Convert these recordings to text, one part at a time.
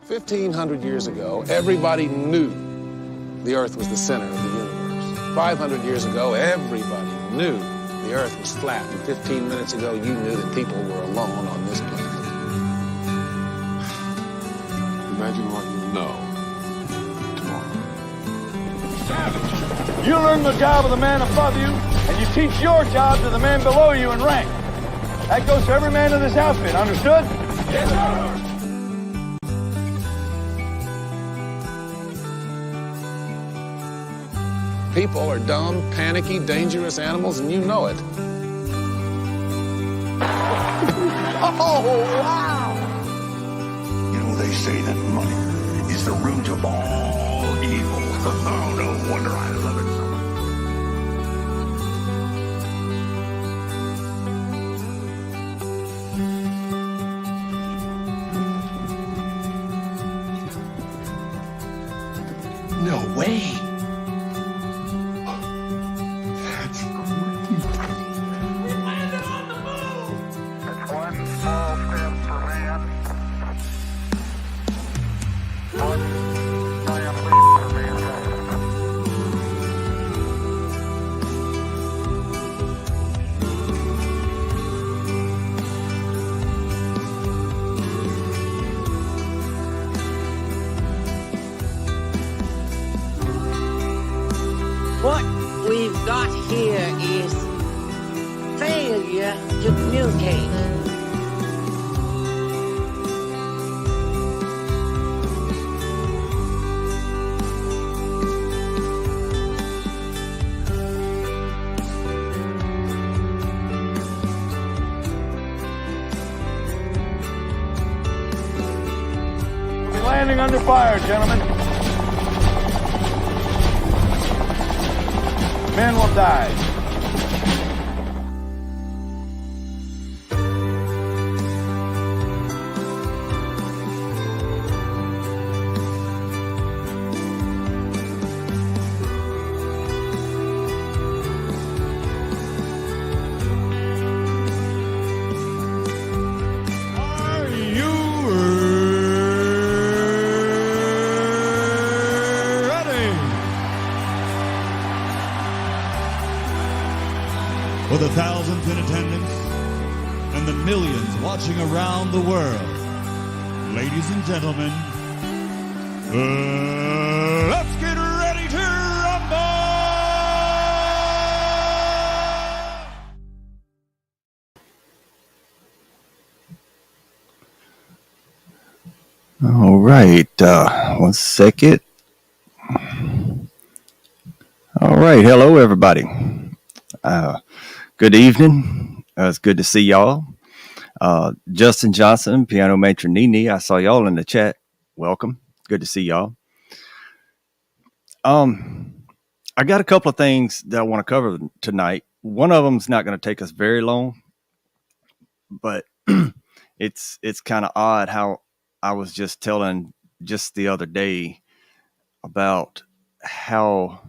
1,500 years ago, everybody knew the Earth was the center of the universe. 500 years ago, everybody knew the Earth was flat. And 15 minutes ago, you knew that people were alone on this planet. Imagine what you know tomorrow. Savage! You learn the job of the man above you, and you teach your job to the man below you in rank. That goes for every man in this outfit, understood? Yes, sir! People are dumb, panicky, dangerous animals, and you know it. Oh, wow! You know, they say that money is the root of all evil. Oh, no wonder I love it so much. No way. What we've got here is failure to communicate. We'll be landing under fire, gentlemen. Men will die. Are you ready? For the thousands in attendance and the millions watching around the world, ladies and gentlemen, let's get ready to rumble! All right, 1 second. All right, hello everybody. Good evening. It's good to see y'all. Justin Johnson, Piano Matron Nini. I saw y'all in the chat. Welcome. Good to see y'all. I got a couple of things that I want to cover tonight. One of them's not going to take us very long, but it's kind of odd how I was just telling just the other day about how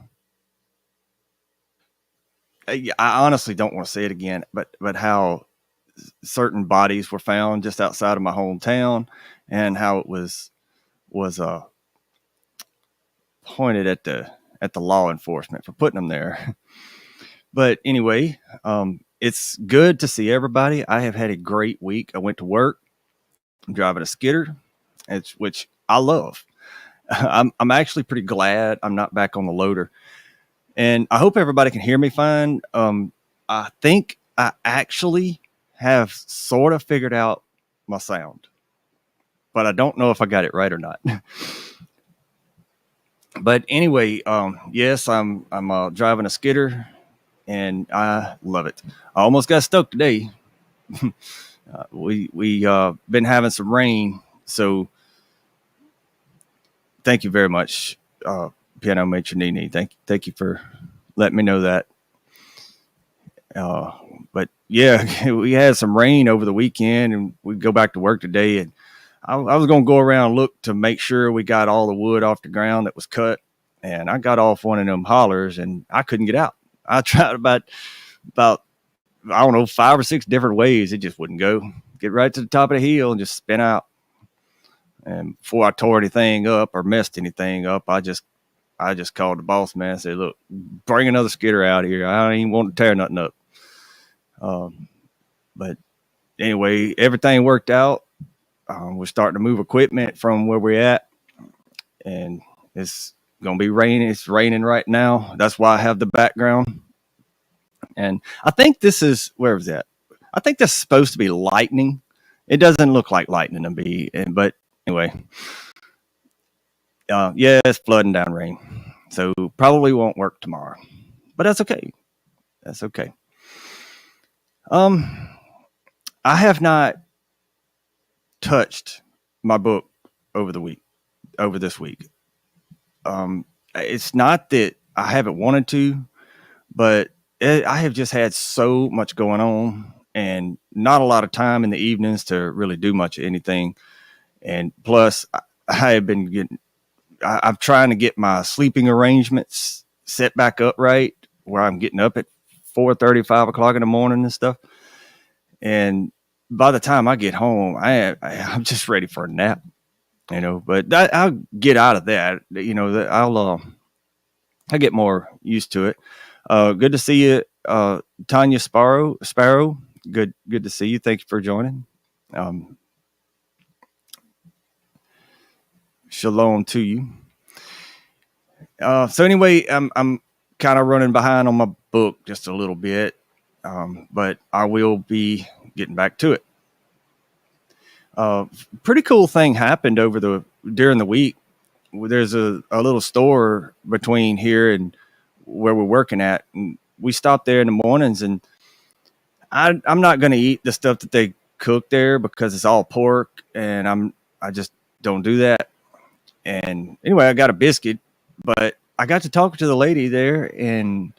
I honestly don't want to say it again, but how certain bodies were found just outside of my hometown, and how it was pointed at the law enforcement for putting them there. But anyway, it's good to see everybody. I have had a great week. I went to work. I'm driving a skidder, which I love. I'm actually pretty glad I'm not back on the loader. And I hope everybody can hear me fine. I think I actually have sort of figured out my sound, but I don't know if I got it right or not. But anyway, yes, I'm driving a skidder, and I love it. I almost got stuck today. We been having some rain, so thank you very much, Piano Matron Nini. Thank you for letting me know that. But yeah, we had some rain over the weekend, and we go back to work today, and I was going to go around and look to make sure we got all the wood off the ground that was cut, and I got off one of them hollers, and I couldn't get out. I tried about I don't know, 5 or 6 different ways. It just wouldn't go. Get right to the top of the hill and just spin out. And before I tore anything up or messed anything up, I just called the boss man and said, look, bring another skidder out here. I don't even want to tear nothing up. But anyway, everything worked out. We're starting to move equipment from where we're at, and it's going to be raining. It's raining right now. That's why I have the background. And I think this is, where was that? I think this is supposed to be lightning. It doesn't look like lightning to me, but anyway. Yeah, it's flooding down rain. So probably won't work tomorrow. But that's okay. That's okay. I have not touched my book over this week. It's not that I haven't wanted to, but I have just had so much going on and not a lot of time in the evenings to really do much of anything. And plus, I'm trying to get my sleeping arrangements set back up right, where I'm getting up at 4:30, 5 o'clock in the morning and stuff. And by the time I get home, I'm just ready for a nap, but I'll get out of that. I'll get more used to it. Good to see you, Tanya Sparrow. Good to see you. Thank you for joining. Shalom to you. So anyway, I'm kind of running behind on my book just a little bit, but I will be getting back to it. Pretty cool thing happened during the week. There's a little store between here and where we're working at, and we stopped there in the mornings, and I'm not going to eat the stuff that they cook there because it's all pork, and I just don't do that. And anyway, I got a biscuit, but I got to talk to the lady there, and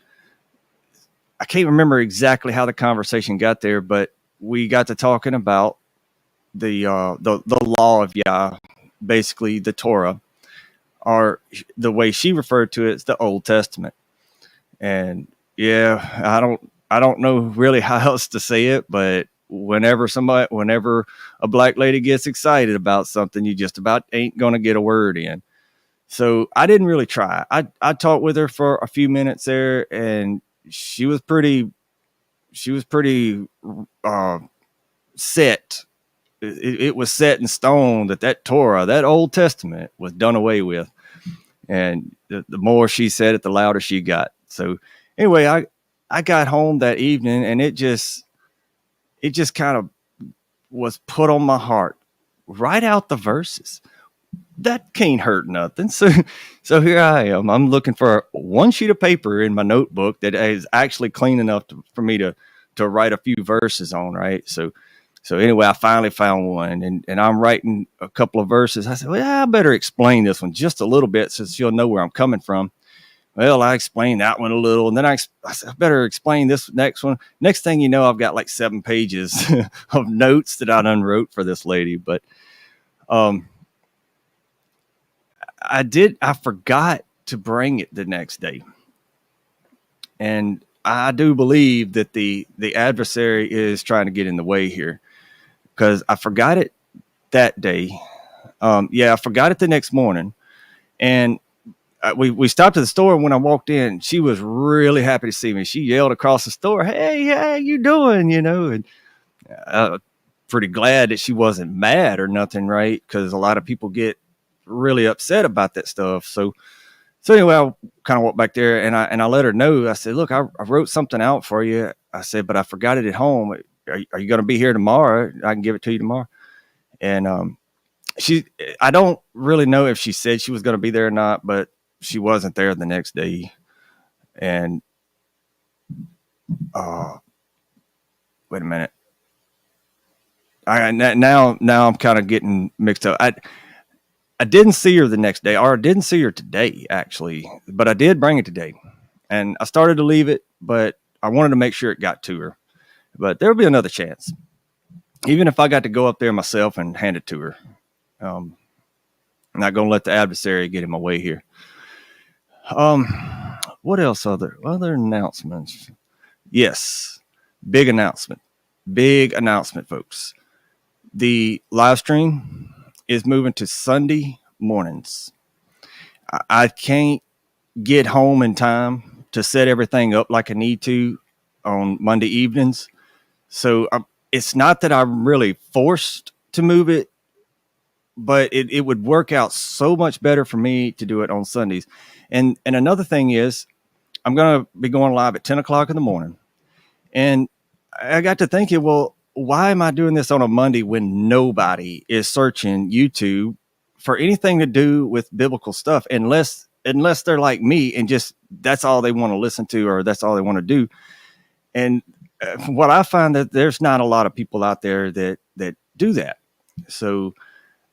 I can't remember exactly how the conversation got there, but we got to talking about the law of Yah, basically the Torah, or the way she referred to it's the Old Testament. And yeah, I don't know really how else to say it, but whenever a black lady gets excited about something, you just about ain't going to get a word in. So I didn't really try. I talked with her for a few minutes there, and she was pretty set. It was set in stone that Torah, that Old Testament, was done away with. And the more she said it, the louder she got. So anyway, I got home that evening, and it just kind of was put on my heart. Write out the verses. That can't hurt nothing. So here I am. I'm looking for one sheet of paper in my notebook that is actually clean enough for me to write a few verses on, right? So anyway, I finally found one, and I'm writing a couple of verses. I said, well, I better explain this one just a little bit so you'll know where I'm coming from. Well, I explained that one a little, and then I said, I better explain this next one. Next thing you know, I've got like 7 pages of notes that I done wrote for this lady. But I forgot to bring it the next day. And I do believe that the adversary is trying to get in the way here, because I forgot it that day. I forgot it the next morning. And we stopped at the store, and when I walked in, she was really happy to see me. She yelled across the store, "Hey, how you doing?" And pretty glad that she wasn't mad or nothing, right? Because a lot of people get really upset about that stuff. So anyway, I kind of walked back there, and I let her know. I said, "Look, I wrote something out for you." I said, "But I forgot it at home. Are you going to be here tomorrow? I can give it to you tomorrow." And I don't really know if she said she was going to be there or not, but she wasn't there the next day. And wait a minute. Now I'm kind of getting mixed up. I didn't see her the next day, or I didn't see her today, actually, but I did bring it today. And I started to leave it, but I wanted to make sure it got to her. But there'll be another chance, even if I got to go up there myself and hand it to her. I'm not going to let the adversary get in my way here. What else? Other announcements? Yes, big announcement, folks. The live stream is moving to Sunday mornings. I can't get home in time to set everything up like I need to on Monday evenings. So it's not that I'm really forced to move it, but it would work out so much better for me to do it on Sundays. And another thing is, I'm going to be going live at 10 o'clock in the morning. And I got to thinking, well, why am I doing this on a Monday when nobody is searching YouTube for anything to do with biblical stuff, unless they're like me and just that's all they want to listen to or that's all they want to do. And what I find that there's not a lot of people out there that do that. So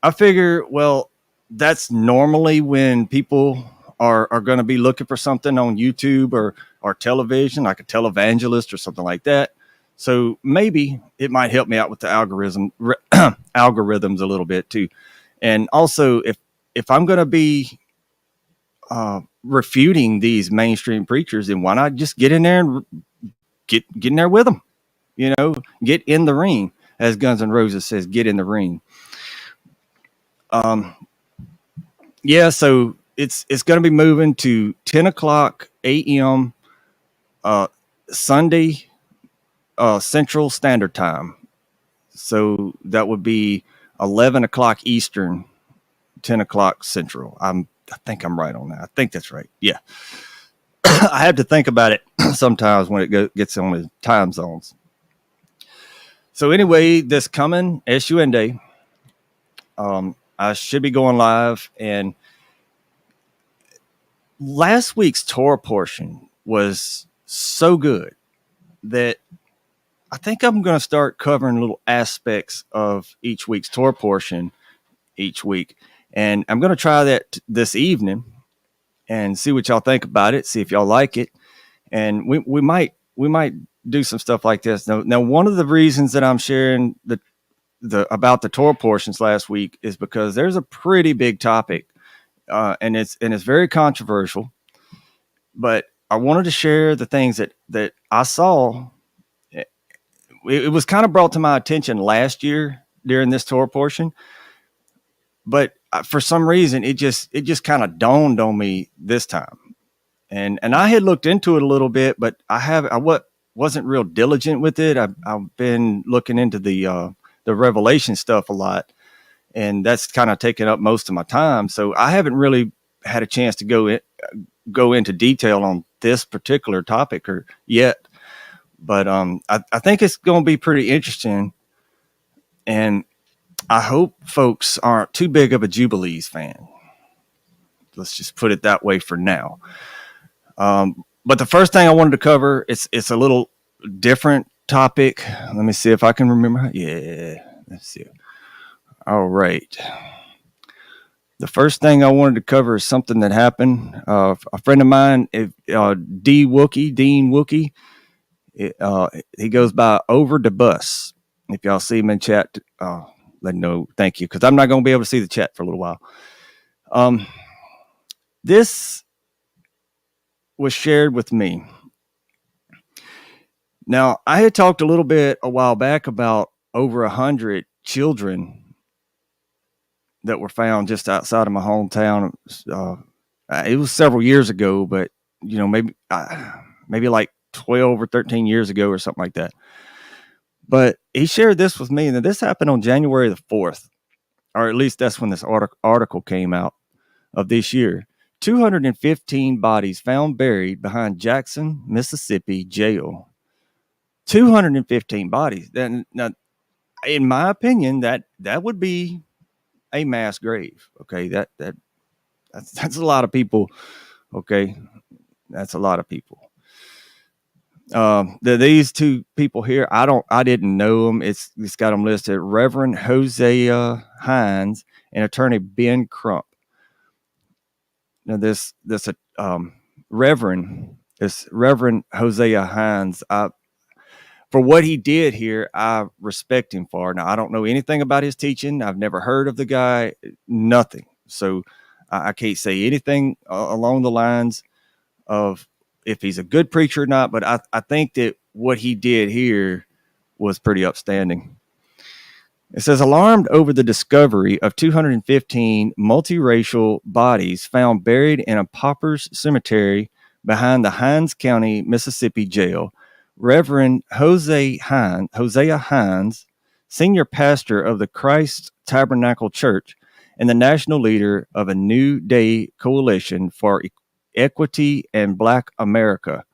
I figure, well, that's normally when people are going to be looking for something on YouTube or television, like a televangelist or something like that. So maybe it might help me out with the algorithms a little bit too. And also, if I'm going to be refuting these mainstream preachers, then why not just get in there and get in there with them? You know, get in the ring, as Guns N' Roses says, get in the ring. Yeah, so it's going to be moving to 10 o'clock a.m. Sunday Central Standard Time. So that would be 11 o'clock Eastern, 10 o'clock Central. I think I'm right on that. I think that's right. Yeah. I have to think about it sometimes when it gets on the time zones. So anyway, this coming SUN Day, I should be going live. And last week's Torah portion was so good that I think I'm going to start covering little aspects of each week's Torah portion each week. And I'm going to try that this evening and see what y'all think about it. See if y'all like it. And we might do some stuff like this. Now, one of the reasons that I'm sharing the about the Torah portions last week is because there's a pretty big topic, and it's very controversial. But I wanted to share the things that I saw. It was kind of brought to my attention last year during this Torah portion, but for some reason it just kind of dawned on me this time. And I had looked into it a little bit, but I wasn't real diligent with it. I've been looking into the Revelation stuff a lot, and that's kind of taken up most of my time. So I haven't really had a chance to go into detail on this particular topic yet. But I think it's going to be pretty interesting, and I hope folks aren't too big of a Jubilees fan. Let's just put it that way for now. But the first thing I wanted to cover, it's a little different topic. Let me see if I can remember. Yeah, let's see. All right. The first thing I wanted to cover is something that happened. A friend of mine, Dean Wookie, he goes by Over the Bus. If y'all see him in chat, let me know. Thank you, because I'm not going to be able to see the chat for a little while. This was shared with me. Now, I had talked a little bit a while back about over 100 children that were found just outside of my hometown. It was several years ago, but maybe like 12 or 13 years ago or something like that. But he shared this with me, and this happened on January the 4th, or at least that's when this article came out of this year. 215 bodies found buried behind Jackson, Mississippi jail. 215 bodies. Now, in my opinion, that would be a mass grave. Okay, that's a lot of people. Okay, that's a lot of people. These two people here, I didn't know them. It's got them listed: Reverend Hosea Hines and Attorney Ben Crump. Now, this Reverend Hosea Hines, for what he did here, I respect him for. Now, I don't know anything about his teaching. I've never heard of the guy, nothing. So I can't say anything along the lines of if he's a good preacher or not. But I think that what he did here was pretty upstanding. It says, alarmed over the discovery of 215 multiracial bodies found buried in a pauper's cemetery behind the Hinds County, Mississippi jail, Reverend Hosea Hines, senior pastor of the Christ Tabernacle Church and the national leader of a New Day Coalition for Equity and Black America.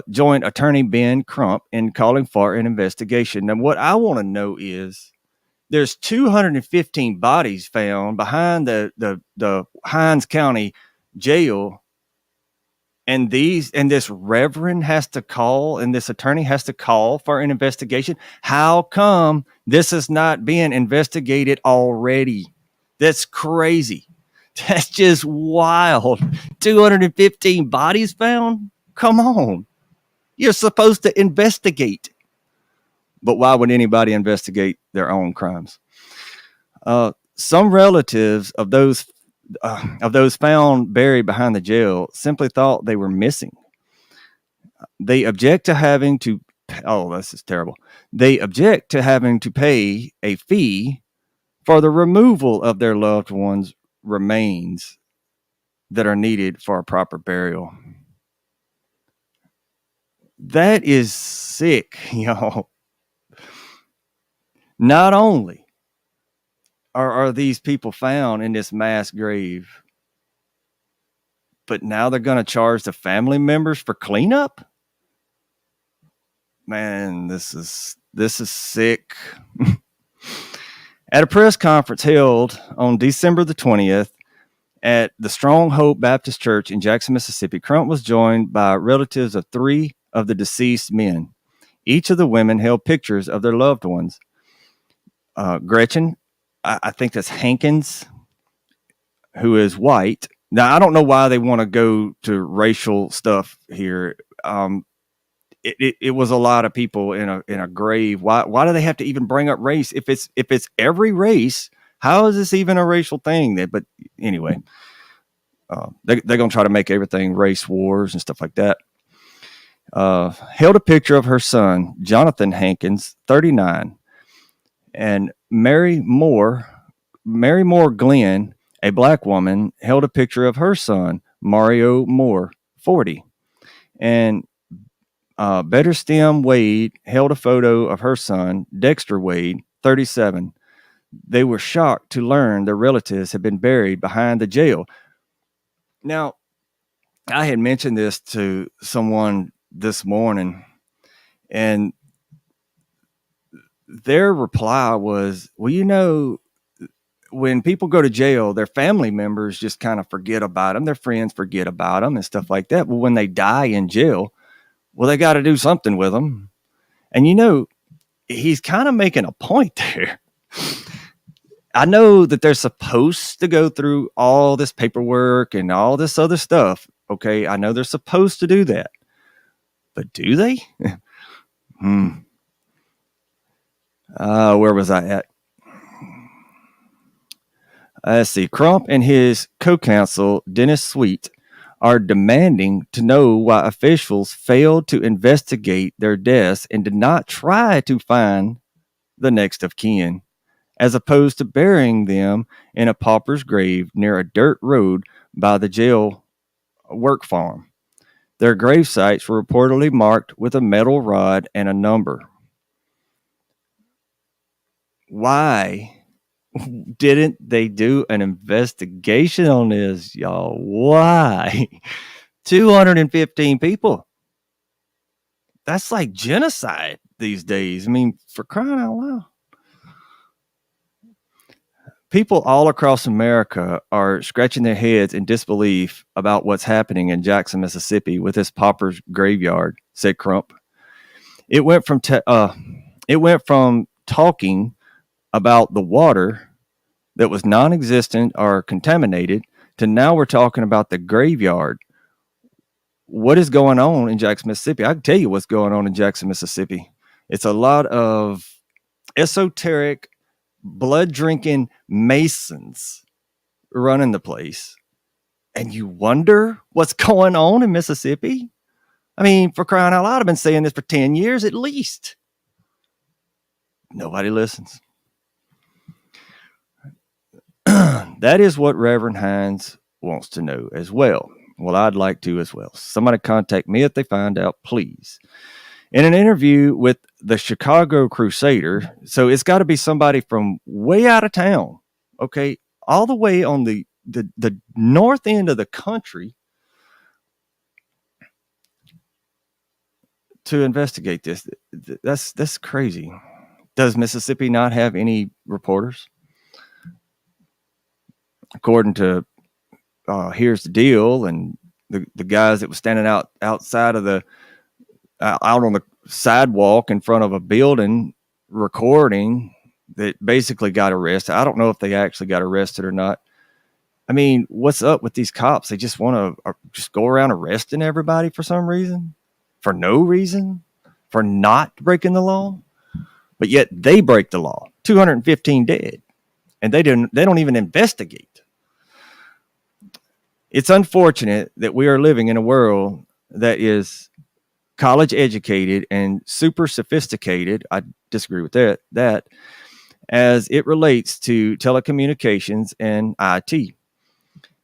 Joined attorney Ben Crump in calling for an investigation. Now, what I want to know is there's 215 bodies found behind the Hinds County jail, and this reverend has to call, and this attorney has to call for an investigation. How come this is not being investigated already? That's crazy. That's just wild. 215 bodies found? Come on. You're supposed to investigate. But why would anybody investigate their own crimes? Some relatives of those found buried behind the jail simply thought they were missing. They object to having to. Oh, this is terrible. They object to having to pay a fee for the removal of their loved ones' remains that are needed for a proper burial. That is sick, y'all. Not only are these people found in this mass grave, but now they're going to charge the family members for cleanup? Man, this is sick. At a press conference held on December the 20th at the Strong Hope Baptist Church in Jackson, Mississippi, Crump was joined by relatives of 3 of the deceased men. Each of the women held pictures of their loved ones. Gretchen, I think that's Hankins, who is white. Now, I don't know why they want to go to racial stuff here. It was a lot of people in a grave. Why do they have to even bring up race? If it's every race, how is this even a racial thing? But anyway, they're going to try to make everything race wars and stuff like that. Held a picture of her son, Jonathan Hankins, 39, and Mary Moore Glenn, a black woman, held a picture of her son, Mario Moore, 40. And Betterstem Wade held a photo of her son, Dexter Wade, 37. They were shocked to learn their relatives had been buried behind the jail. Now, I had mentioned this to someone this morning, and their reply was, well, when people go to jail, their family members just kind of forget about them. Their friends forget about them and stuff like that. Well, when they die in jail, well, they got to do something with them. And, he's kind of making a point there. I know that they're supposed to go through all this paperwork and all this other stuff. Okay, I know they're supposed to do that. But do they? Where was I at? Let's see. Crump and his co-counsel, Dennis Sweet, are demanding to know why officials failed to investigate their deaths and did not try to find the next of kin, as opposed to burying them in a pauper's grave near a dirt road by the jail work farm. Their grave sites were reportedly marked with a metal rod and a number. Why didn't they do an investigation on this, y'all? Why? 215 people. That's like genocide these days. I mean, for crying out loud. People all across America are scratching their heads in disbelief about what's happening in Jackson, Mississippi with this pauper's graveyard, said Crump. It went from talking about the water that was non-existent or contaminated to now we're talking about the graveyard. What is going on in Jackson, Mississippi? I can tell you what's going on in Jackson, Mississippi. It's a lot of esoteric, blood-drinking Masons running the place. And you wonder what's going on in Mississippi? I mean, for crying out loud, I've been saying this for 10 years at least. nobody listens. That is what Reverend Hines wants to know as well. Well, I'd like to as well. Somebody contact me if they find out, please. In an interview with the Chicago Crusader, so it's got to be somebody from way out of town, okay, all the way on the north end of the country to investigate this. That's crazy. Does Mississippi not have any reporters? According to Here's the Deal and the guys that was standing outside of the out on the sidewalk in front of a building recording that basically got arrested. I don't know if they actually got arrested or not. I mean, what's up with these cops? They just want to just go around arresting everybody for some reason, for no reason, for not breaking the law. But yet they break the law. 215 dead, and they don't even investigate. It's unfortunate that we are living in a world that is college educated and super sophisticated. I disagree with that as it relates to telecommunications and IT.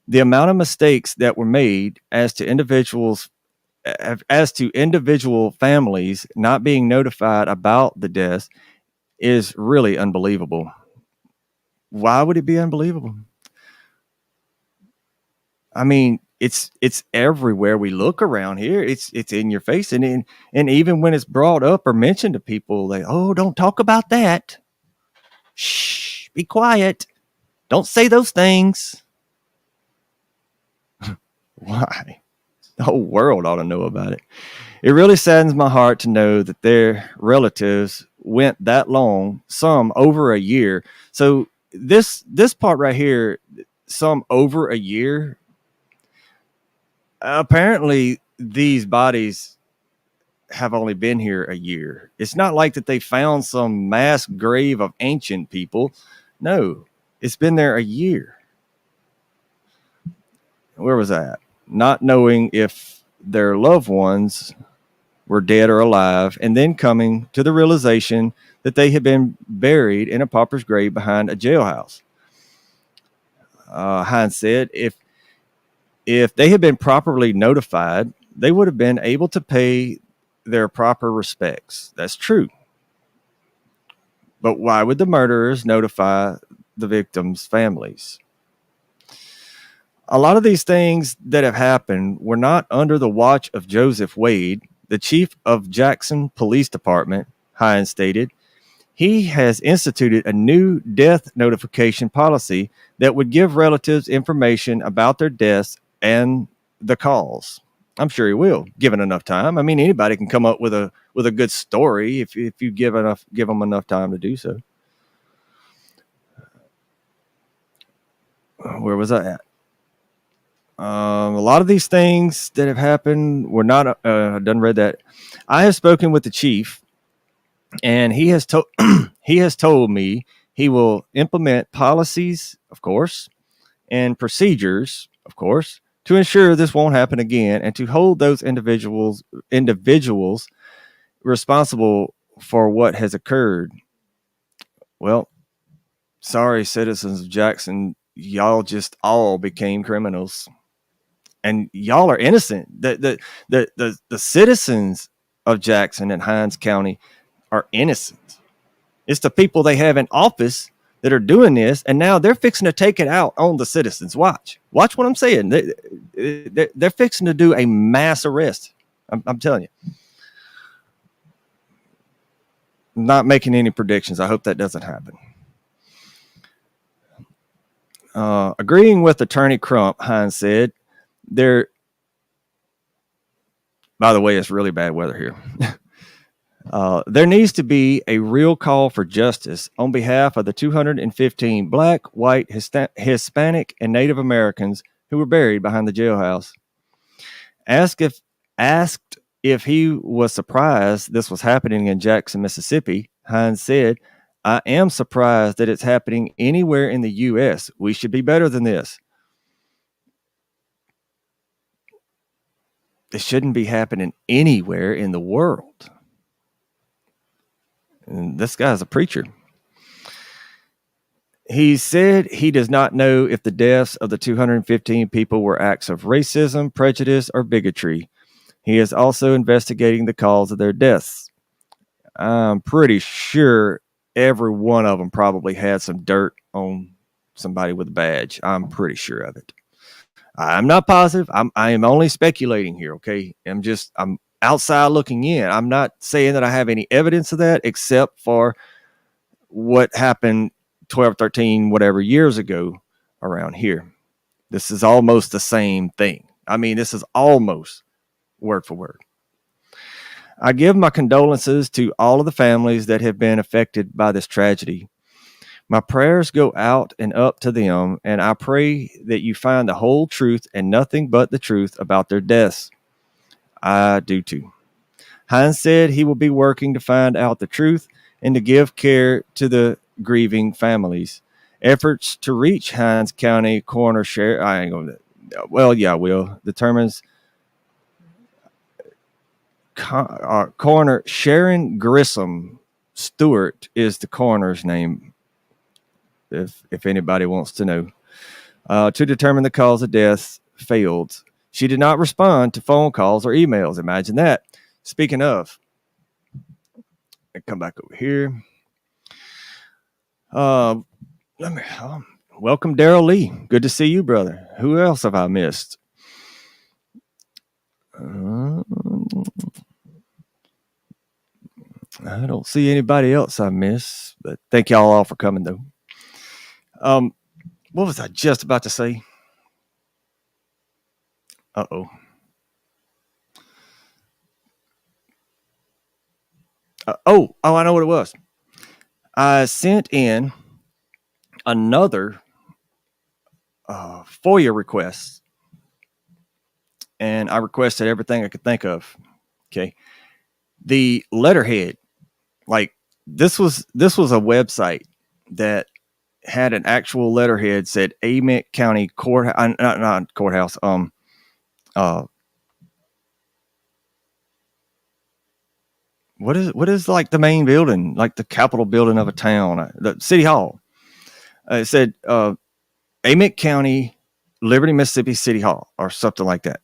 The amount of mistakes that were made as to individual families not being notified about the deaths is really unbelievable. Why would it be unbelievable? I mean, it's everywhere we look around here. It's in your face, and even when it's brought up or mentioned to people, they don't talk about that. Shh, be quiet. Don't say those things. Why? The whole world ought to know about it. It really saddens my heart to know that their relatives went that long, some over a year. So this part right here, some over a year. Apparently, these bodies have only been here a year. It's not like that they found some mass grave of ancient people. No, it's been there a year. Where was that? Not knowing if their loved ones were dead or alive, and then coming to the realization that they had been buried in a pauper's grave behind a jailhouse. Hines said, if they had been properly notified, they would have been able to pay their proper respects. That's true. But why would the murderers notify the victims' families? A lot of these things that have happened were not under the watch of Joseph Wade, the chief of Jackson Police Department, Hines stated. He has instituted a new death notification policy that would give relatives information about their deaths and the cause. I'm sure he will, given enough time. I mean, anybody can come up with a good story if you give them enough time to do so. Where was I at? A lot of these things that have happened were not. I done read that. I have spoken with the chief, and he has told me he will implement policies, of course, and procedures, of course, to ensure this won't happen again, and to hold those individuals responsible for what has occurred. Well, sorry, citizens of Jackson, y'all just all became criminals, and y'all are innocent. The citizens of Jackson and Hinds County are innocent. It's the people they have in office that are doing this, and now they're fixing to take it out on the citizens. Watch what I'm saying. They're fixing to do a mass arrest. I'm telling you. I'm not making any predictions. I hope that doesn't happen. Agreeing with Attorney Crump, Hines said, by the way, it's really bad weather here. There needs to be a real call for justice on behalf of the 215 black, white, Hispanic, and Native Americans who were buried behind the jailhouse. Asked if he was surprised this was happening in Jackson, Mississippi, Hines said, I am surprised that it's happening anywhere in the U.S. We should be better than this. It shouldn't be happening anywhere in the world. And this guy's a preacher. He said he does not know if the deaths of the 215 people were acts of racism, prejudice, or bigotry. He is also investigating the cause of their deaths. I'm pretty sure every one of them probably had some dirt on somebody with a badge. I'm pretty sure of it. I'm not positive. I am only speculating here. Okay. I'm outside looking in. I'm not saying that I have any evidence of that except for what happened 12, 13, whatever years ago around here. This is almost the same thing. I mean, this is almost word for word. I give my condolences to all of the families that have been affected by this tragedy. My prayers go out and up to them, and I pray that you find the whole truth and nothing but the truth about their deaths. I do too. Hines said he will be working to find out the truth and to give care to the grieving families. Efforts to reach Hines County Coroner Sheriff, I ain't going to, well, yeah, I will, determines Coroner Sharon Grissom Stewart is the coroner's name, if anybody wants to know, to determine the cause of death failed. She did not respond to phone calls or emails. Imagine that. Speaking of, I come back over here. Welcome, Daryl Lee. Good to see you, brother. Who else have I missed? I don't see anybody else I miss, but thank y'all all for coming, though. What was I just about to say? Uh-oh. I know what it was. I sent in another FOIA request, and I requested everything I could think of. Okay. The letterhead, like this was a website that had an actual letterhead said Amite County Courthouse, not courthouse. What is like the main building, like the Capitol building of a town, the City Hall? It said Amite County, Liberty, Mississippi City Hall, or something like that.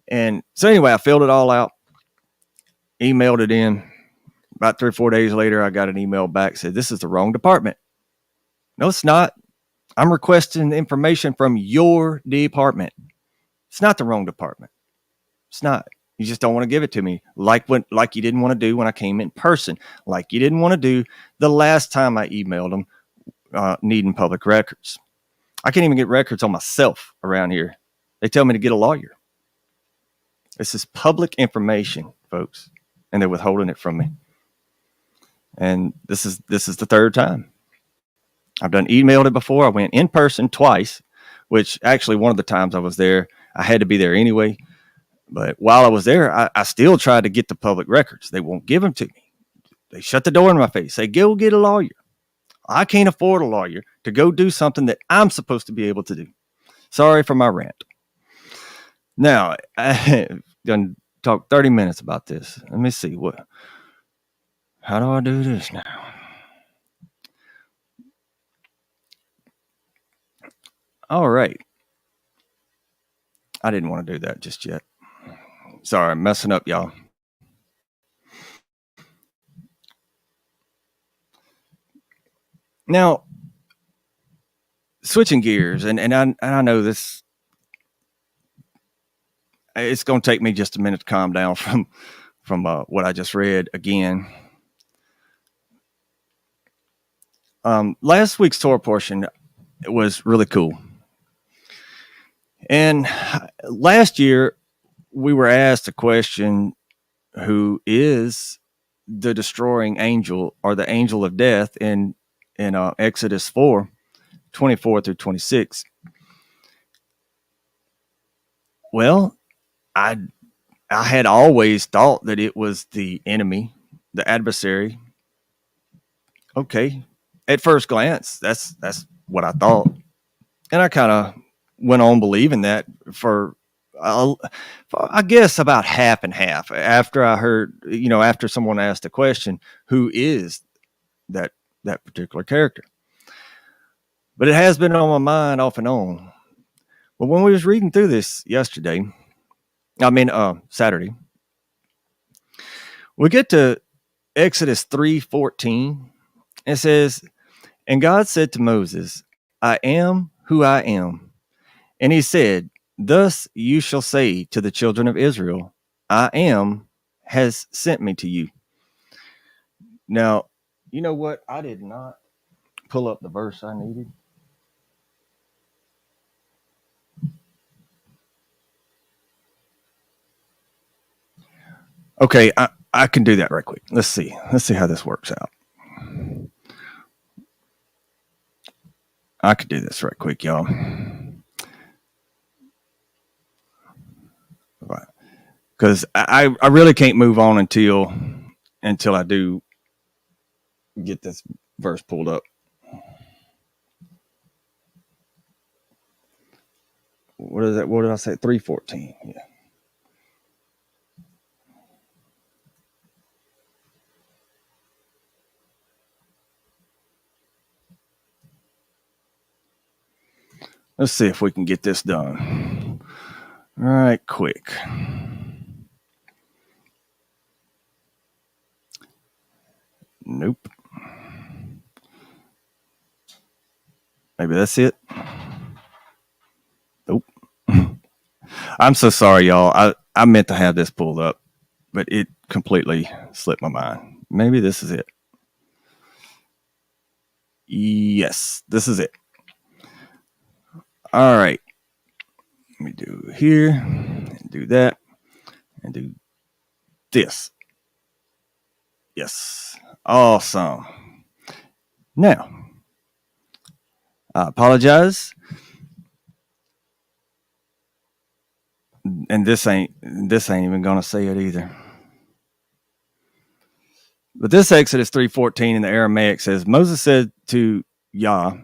And so anyway, I filled it all out, emailed it in. About 3 or 4 days later, I got an email back, said, this is the wrong department. No, it's not. I'm requesting information from your department. It's not the wrong department. It's not. You just don't want to give it to me like you didn't want to do when I came in person, like you didn't want to do the last time I emailed them needing public records. I can't even get records on myself around here. They tell me to get a lawyer. This is public information, folks, and they're withholding it from me. And this is the third time. I've done emailed it before. I went in person twice, which actually one of the times I was there, I had to be there anyway. But while I was there, I still tried to get the public records. They won't give them to me. They shut the door in my face. Say, go get a lawyer. I can't afford a lawyer to go do something that I'm supposed to be able to do. Sorry for my rant. Now, I've done talk 30 minutes about this. Let me see. How do I do this now? All right. I didn't want to do that just yet. Sorry, I'm messing up, y'all. Now, switching gears, and I know this, it's going to take me just a minute to calm down from what I just read again. Last week's Torah portion was really cool. And last year, we were asked a question, who is the destroying angel or the angel of death in Exodus 4:24 through 26. Well, I had always thought that it was the enemy, the adversary. Okay. At first glance, that's what I thought. And I kind of went on believing that for I guess about half and half after I heard, after someone asked the question, who is that particular character? But it has been on my mind off and on. But when we was reading through this Saturday, we get to Exodus 3:14. It says, "And God said to Moses, I am who I am. And he said, thus you shall say to the children of Israel, I am has sent me to you." Now, you know what? I did not pull up the verse I needed. Okay, I can do that right quick. Let's see how this works out. I could do this right quick, y'all. Because I really can't move on until I do get this verse pulled up. What is that? What did I say? 3:14. Yeah. Let's see if we can get this done. All right, quick. Nope. Maybe that's it. Nope. I'm so sorry, y'all. I meant to have this pulled up, but it completely slipped my mind. Maybe this is it. Yes, this is it. All right. Let me do here and do that and do this. Yes. Awesome. Now, I apologize. And this ain't even gonna say it either. But this Exodus 3:14 in the Aramaic says, Moses said to Yah,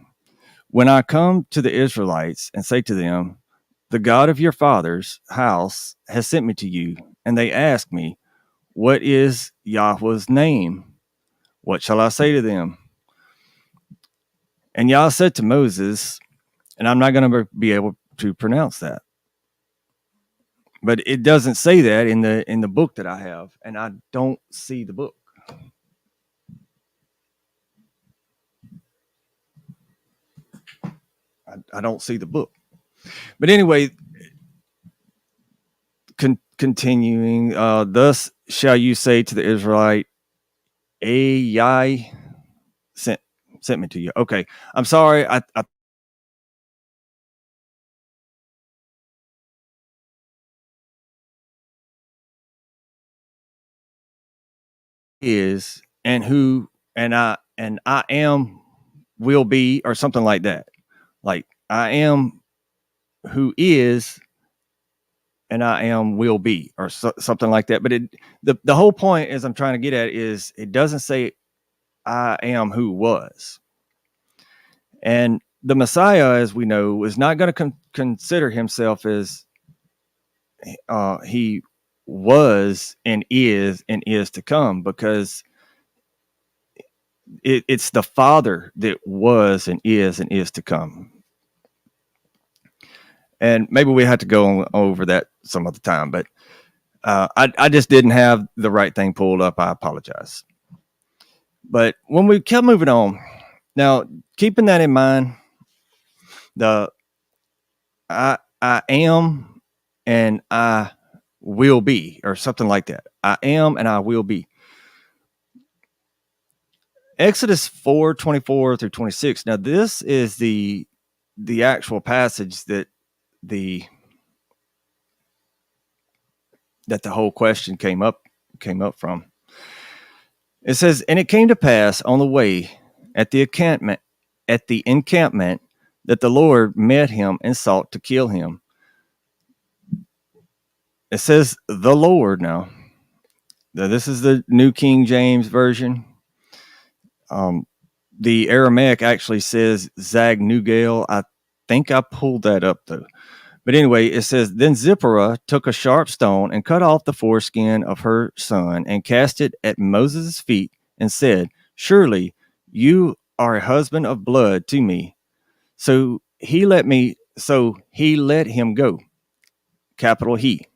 when I come to the Israelites and say to them, the God of your father's house has sent me to you, and they ask me, what is Yahweh's name? What shall I say to them? And Yah said to Moses, and I'm not going to be able to pronounce that, but it doesn't say that in the book that I have, and I don't see the book. I don't see the book. But anyway, continuing, thus shall you say to the Israelite, Yah sent me to you. Okay, I'm sorry. I is and who and I am will be, or something like that. Like I am who is and I am will be, or something like that. But the whole point is I'm trying to get at is it doesn't say I am who was. And the Messiah, as we know, is not going to consider himself as he was and is to come, because it's the Father that was and is to come. And maybe we had to go over that some other time, but I just didn't have the right thing pulled up. I apologize. But when we kept moving on, now keeping that in mind, the I am and I will be, or something like that. I am and I will be. Exodus 4:24 through 26. Now this is the actual passage that the whole question came up from. It says, and it came to pass on the way at the encampment that the Lord met him and sought to kill him. It says the Lord now. This is the New King James Version. The Aramaic actually says Zag Nugale. I think I pulled that up though. But anyway, it says, then Zipporah took a sharp stone and cut off the foreskin of her son and cast it at Moses' feet and said, surely you are a husband of blood to me. So he let him go. Capital He.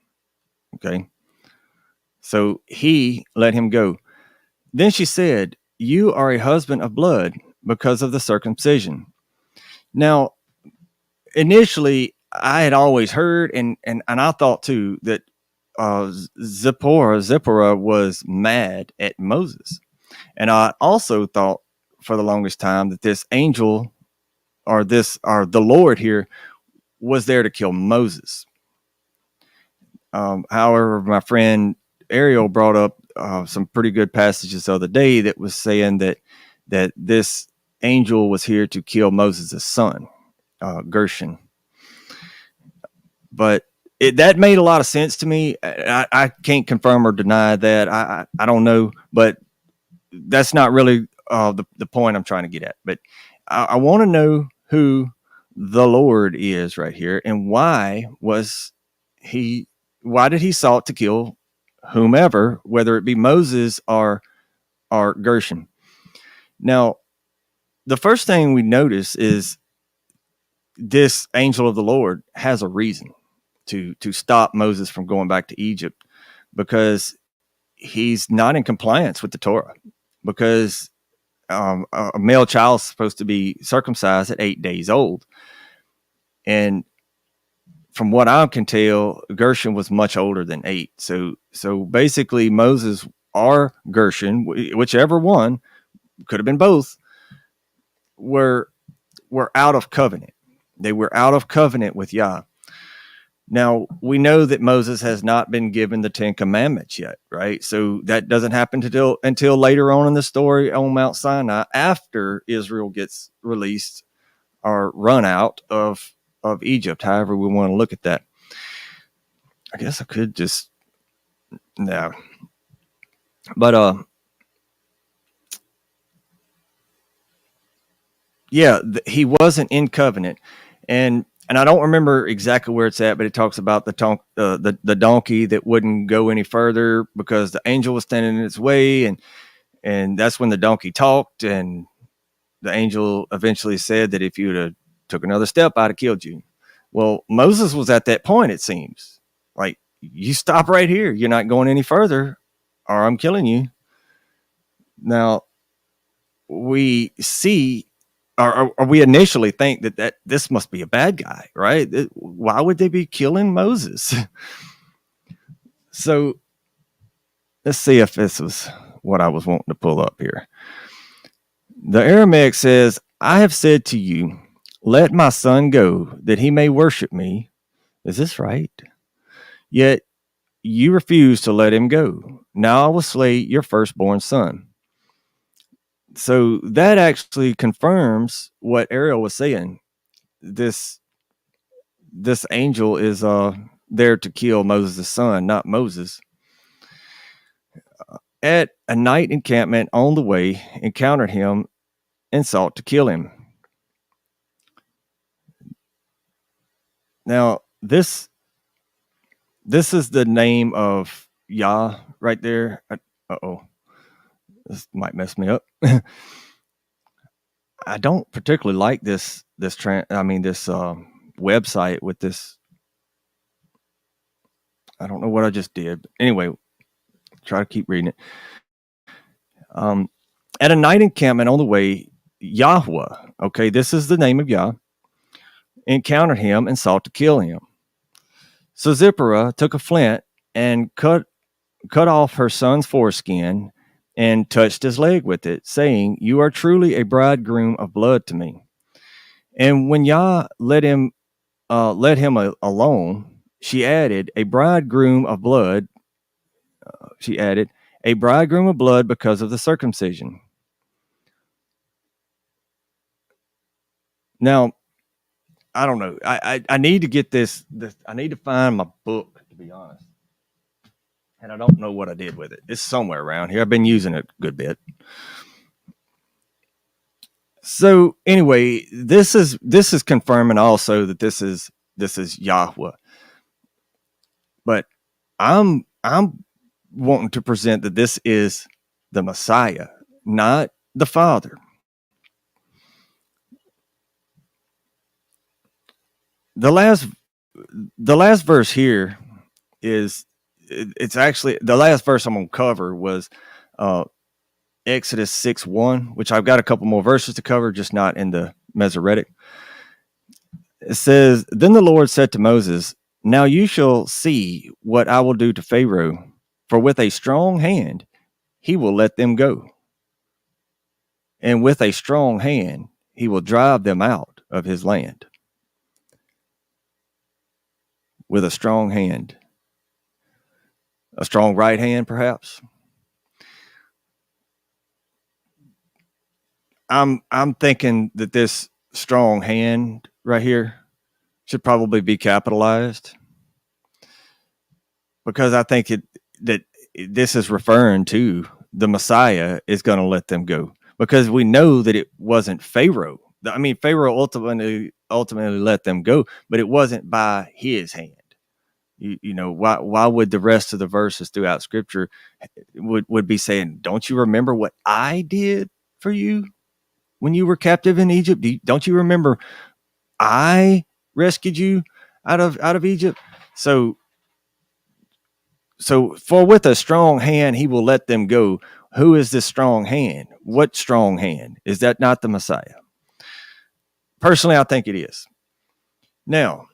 Okay. So he let him go. Then she said, you are a husband of blood because of the circumcision. Now, initially, I had always heard, and I thought too, that Zipporah was mad at Moses. And I also thought for the longest time that this angel or the Lord here was there to kill Moses. However, my friend Ariel brought up some pretty good passages the other day that was saying that this angel was here to kill Moses' son, Gershon. But that made a lot of sense to me. I can't confirm or deny that. I don't know, but that's not really the point I'm trying to get at. But I want to know who the Lord is right here, and why did he sought to kill whomever, whether it be Moses or Gershon. Now, the first thing we notice is this angel of the Lord has a reason to stop Moses from going back to Egypt, because he's not in compliance with the Torah, because a male child is supposed to be circumcised at 8 days old. And from what I can tell, Gershon was much older than 8. So basically Moses or Gershon, whichever one, could have been both, were out of covenant. They were out of covenant with Yah. Now, we know that Moses has not been given the 10 Commandments yet, right? So that doesn't happen until later on in the story on Mount Sinai, after Israel gets released or run out of Egypt, however we want to look at that. I guess I could just... No. But, yeah, he wasn't in covenant. And I don't remember exactly where it's at, but it talks about the donkey that wouldn't go any further because the angel was standing in its way, and that's when the donkey talked, and the angel eventually said that if you'd have took another step, I'd have killed you. Well, Moses was at that point, it seems. Like, you stop right here. You're not going any further, or I'm killing you. Now, we see... Or we initially think that this must be a bad guy, right? Why would they be killing Moses? So let's see if this was what I was wanting to pull up here. The Aramaic says, I have said to you, let my son go, that he may worship me. Is this right? Yet you refuse to let him go. Now I will slay your firstborn son. So that actually confirms what Ariel was saying. This angel is there to kill Moses' son, not Moses. At a night encampment on the way, encountered him and sought to kill him. Now, this is the name of Yah right there. Uh-oh. This might mess me up. I don't particularly like this website with this. I don't know what I just did. But anyway, try to keep reading it. At a night encampment on the way, Yahweh, okay, this is the name of Yah, encountered him and sought to kill him. So Zipporah took a flint and cut off her son's foreskin and touched his leg with it, saying, you are truly a bridegroom of blood to me. And when Yah let him alone, she added, a bridegroom of blood because of the circumcision. Now, I don't know. I need to get this. I need to find my book, to be honest. And I don't know what I did with it. It's somewhere around here. I've been using it a good bit. So anyway, this is confirming also that this is this is Yahweh. But I'm wanting to present that this is the Messiah, not the Father. The last verse here is, it's actually the last verse I'm going to cover was Exodus 6:1, which I've got a couple more verses to cover, just not in the Masoretic. It says, "Then the Lord said to Moses, now you shall see what I will do to Pharaoh, for with a strong hand he will let them go. And with a strong hand he will drive them out of his land." With a strong hand. A strong right hand, perhaps. I'm thinking that this strong hand right here should probably be capitalized, because I think that this is referring to the Messiah is going to let them go, because we know that it wasn't Pharaoh. I mean, Pharaoh ultimately let them go, but it wasn't by his hand. You know, why would the rest of the verses throughout Scripture would be saying, don't you remember what I did for you when you were captive in Egypt? Don't you remember I rescued you out of Egypt? So for with a strong hand he will let them go. Who is this strong hand? What strong hand? Is that not the Messiah? Personally, I think it is. Now,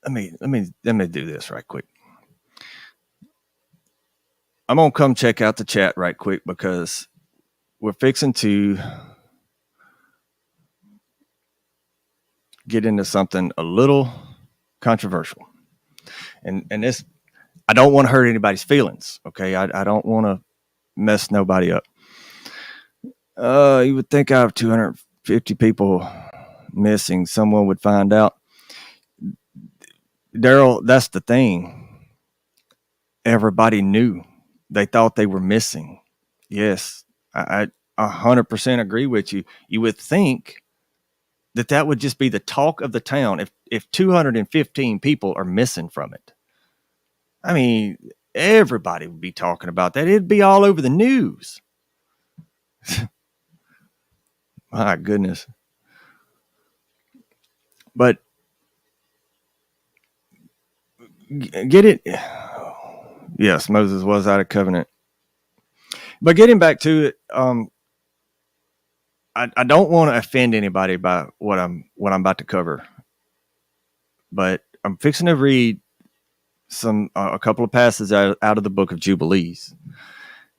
let me do this right quick. I'm gonna come check out the chat right quick, because we're fixing to get into something a little controversial. And this, I don't want to hurt anybody's feelings. Okay. I don't want to mess nobody up. You would think out of 250 people missing, someone would find out. Daryl, that's the thing. Everybody knew. They thought they were missing. Yes. I 100% agree with you. You would think that would just be the talk of the town if 215 people are missing from it. I mean, everybody would be talking about that. It'd be all over the news. My goodness. But get it. Yes, Moses was out of covenant. But getting back to it, I don't want to offend anybody by what I'm about to cover. But I'm fixing to read a couple of passages out of the book of Jubilees.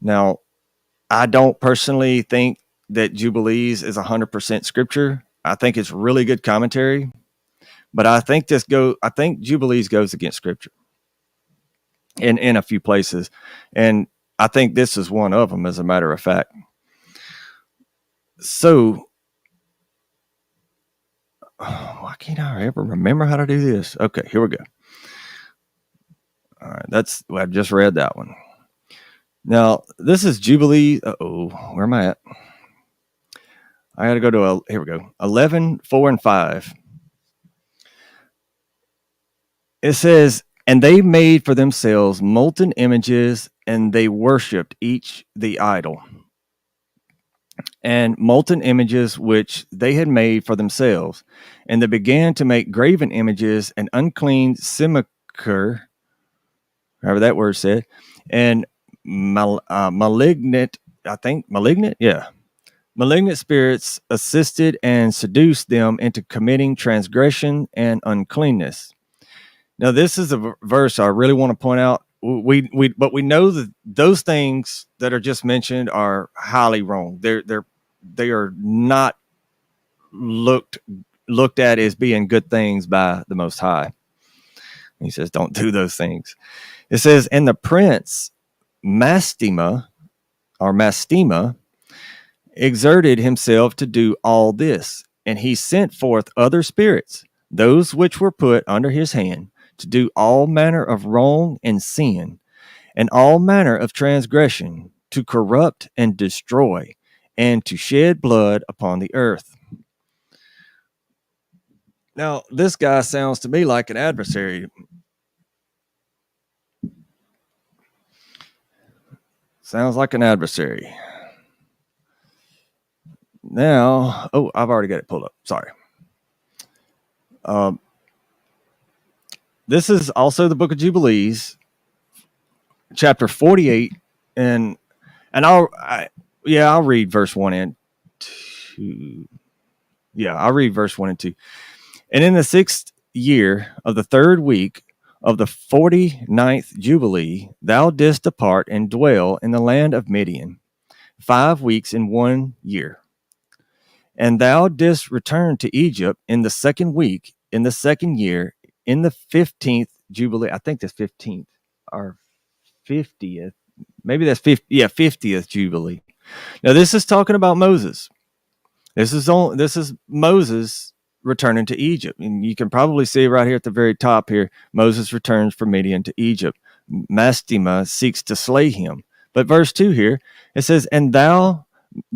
Now, I don't personally think that Jubilees is 100% scripture. I think it's really good commentary, but I think Jubilees goes against scripture in a few places, and I think this is one of them, as a matter of fact. So, why can't I ever remember how to do this? Okay, here we go. All right, I just read that one. Now, this is Jubilee. Where am I at? I got to go to, here we go, 11, 4, and 5. It says, "And they made for themselves molten images, and they worshipped each the idol. And molten images which they had made for themselves. And they began to make graven images and unclean simulacre," however that word said, "and malignant spirits assisted and seduced them into committing transgression and uncleanness." Now, this is a verse I really want to point out. But we know that those things that are just mentioned are highly wrong. They are not looked at as being good things by the Most High. He says, don't do those things. It says, "And the prince Mastema exerted himself to do all this, and he sent forth other spirits, those which were put under his hand, to do all manner of wrong and sin, and all manner of transgression, to corrupt and destroy, and to shed blood upon the earth." Now, this guy sounds to me like an adversary. Sounds like an adversary. Now, oh, I've already got it pulled up. Sorry. This is also the Book of Jubilees, chapter 48, and I'll read verse 1 and 2. Yeah, I'll read verse 1 and 2. And in the 6th year of the 3rd week of the 49th Jubilee, thou didst depart and dwell in the land of Midian 5 weeks in 1 year. And thou didst return to Egypt in the 2nd week, in the 2nd year, in the 15th Jubilee. I think that's 15th or 50th. Maybe that's 50th. Yeah, 50th Jubilee. Now, this is talking about Moses. This is Moses returning to Egypt. And you can probably see right here at the very top here, Moses returns from Midian to Egypt. Mastema seeks to slay him. But verse 2 here, it says, and thou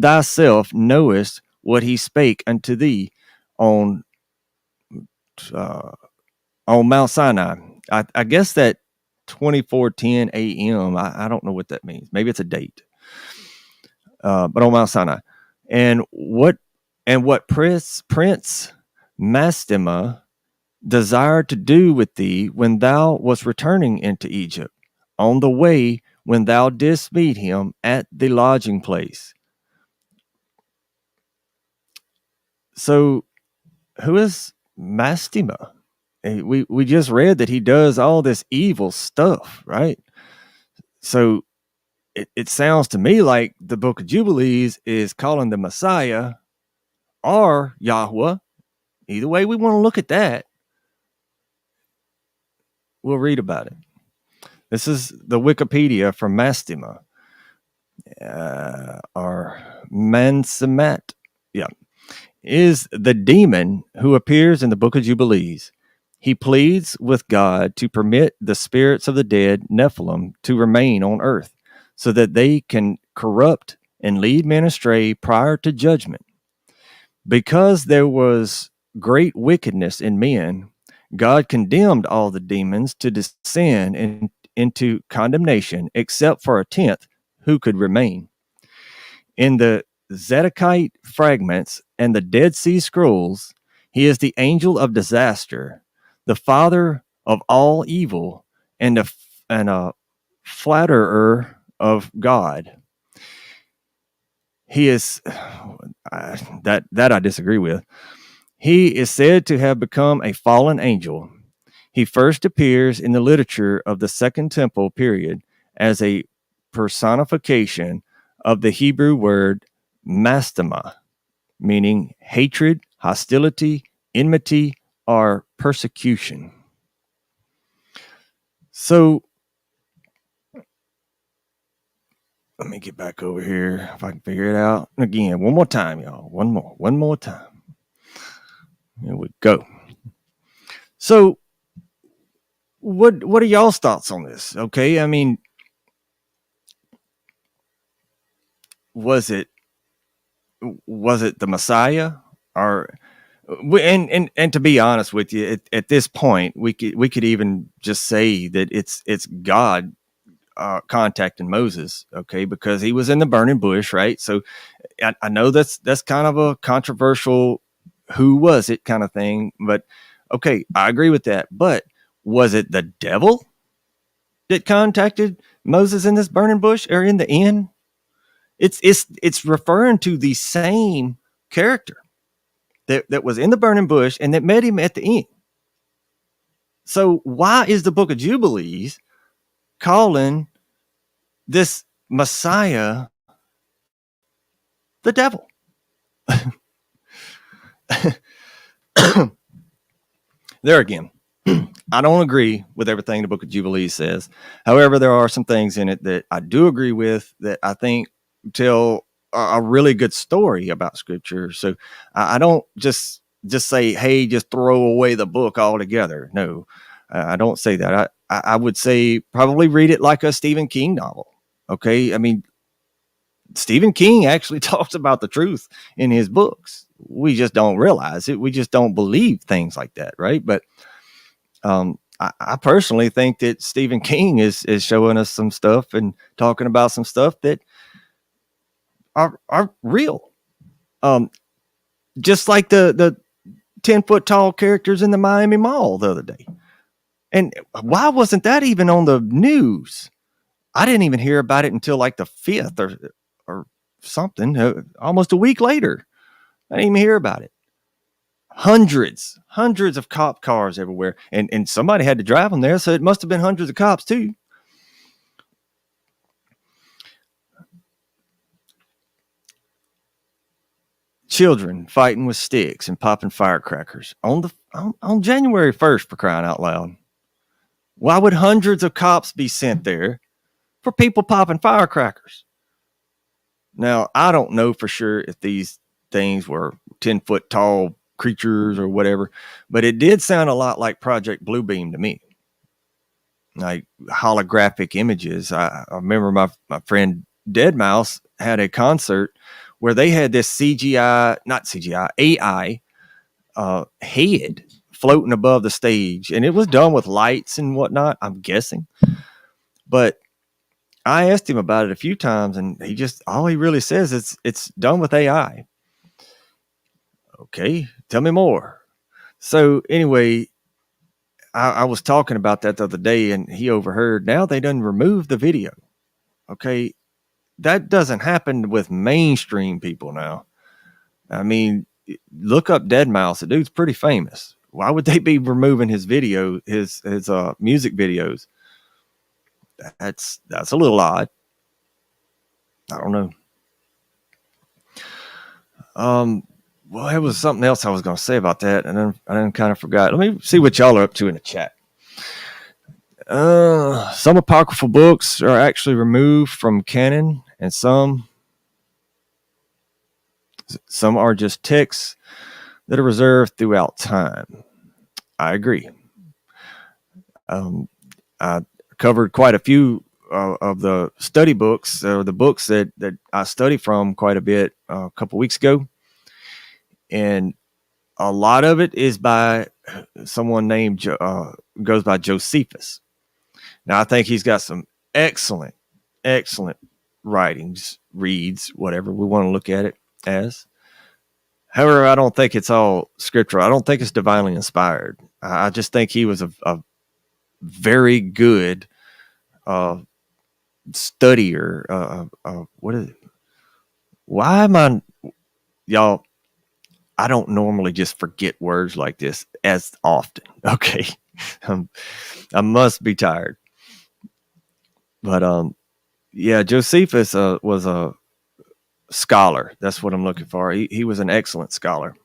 thyself knowest what he spake unto thee on Mount Sinai. I guess that 24:10 a.m. I don't know what that means. Maybe it's a date. But on Mount Sinai. And what Prince Mastema desired to do with thee when thou was returning into Egypt, on the way when thou didst meet him at the lodging place. So, who is Mastema? We just read that he does all this evil stuff, right? So, it sounds to me like the Book of Jubilees is calling the Messiah or Yahweh. Either way we want to look at that, we'll read about it. This is the Wikipedia from Mastema, or Mansemat. Yeah. Is the demon who appears in the Book of Jubilees. He pleads with God to permit the spirits of the dead Nephilim to remain on earth so that they can corrupt and lead men astray prior to judgment. Because there was great wickedness in men, God condemned all the demons to descend into condemnation, except for a tenth who could remain. In the Zedekiah fragments and the Dead Sea Scrolls, he is the angel of disaster, the father of all evil, and a flatterer of God. He is that I disagree with. He is said to have become a fallen angel. He first appears in the literature of the Second Temple period as a personification of the Hebrew word mastema, meaning hatred, hostility, enmity, or persecution. So, let me get back over here if I can figure it out. Again, one more time, y'all. One more time. Here we go. So, what are y'all's thoughts on this? Okay, I mean, was it the Messiah, or and to be honest with you, at this point, we could even just say that it's God contacting Moses, okay, because he was in the burning bush, right? So I know that's kind of a controversial who was it kind of thing, but okay, I agree with that. But was it the devil that contacted Moses in this burning bush or in the inn? It's referring to the same character that was in the burning bush and that met him at the inn. So why is the Book of Jubilees calling this Messiah the devil? There again, I don't agree with everything the Book of Jubilees says. However, there are some things in it that I do agree with that I think tell a really good story about Scripture. So I don't just say, hey, just throw away the book altogether. No, I don't say that. I would say probably read it like a Stephen King novel. Okay, I mean, Stephen King actually talks about the truth in his books. We just don't realize it. We just don't believe things like that, right? But I personally think that Stephen King is showing us some stuff and talking about some stuff that are real. Just like the 10-foot tall characters in the Miami Mall the other day. And why wasn't that even on the news? I didn't even hear about it until like the 5th or something, almost a week later. I didn't even hear about it. Hundreds of cop cars everywhere. And somebody had to drive them there, so it must have been hundreds of cops too. Children fighting with sticks and popping firecrackers on January 1st, for crying out loud. Why would hundreds of cops be sent there for people popping firecrackers? Now, I don't know for sure if these things were 10-foot tall creatures or whatever, but it did sound a lot like Project Bluebeam to me. Like holographic images. I remember my friend Deadmau5 had a concert where they had this AI head floating above the stage, and it was done with lights and whatnot, I'm guessing. But I asked him about it a few times, and all he really says is it's done with AI. Okay, tell me more. So anyway, I was talking about that the other day, and he overheard. Now they done remove the video. Okay, that doesn't happen with mainstream people now. I mean, look up Deadmau5. The dude's pretty famous. Why would they be removing his video, his music videos? That's a little odd. I don't know. Well, there was something else I was going to say about that, and then I kind of forgot. Let me see what y'all are up to in the chat. Some apocryphal books are actually removed from canon, and some are just texts that are reserved throughout time. I agree. I covered quite a few of the study books, the books that I study from quite a bit a couple weeks ago. And a lot of it is by someone named, goes by Josephus. Now, I think he's got some excellent writings, reads, whatever we want to look at it as. However, I don't think it's all scriptural. I don't think it's divinely inspired. I just think he was a very good studier. What is it? Why am I, y'all? I don't normally just forget words like this as often. Okay, I must be tired. But yeah, Josephus was a scholar. That's what I'm looking for. He was an excellent scholar.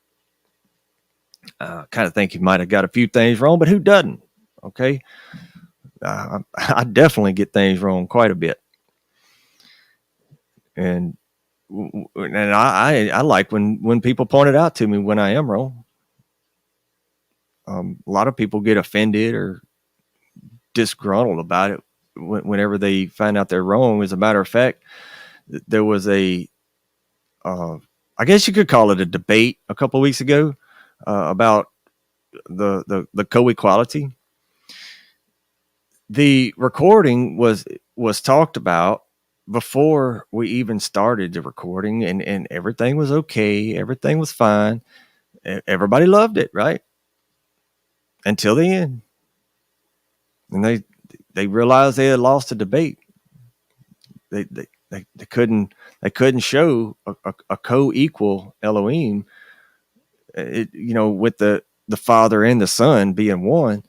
Kind of think he might have got a few things wrong, but who doesn't? Okay. I definitely get things wrong quite a bit. And I like when people point it out to me when I am wrong. A lot of people get offended or disgruntled about it whenever they find out they're wrong. As a matter of fact, there was I guess you could call it a debate a couple of weeks ago about the co-equality. The recording was talked about before we even started the recording, and everything was okay. Everything was fine. Everybody loved it, right? Until the end. And they realized they had lost the debate. They couldn't show a co-equal Elohim, with the Father and the Son being one.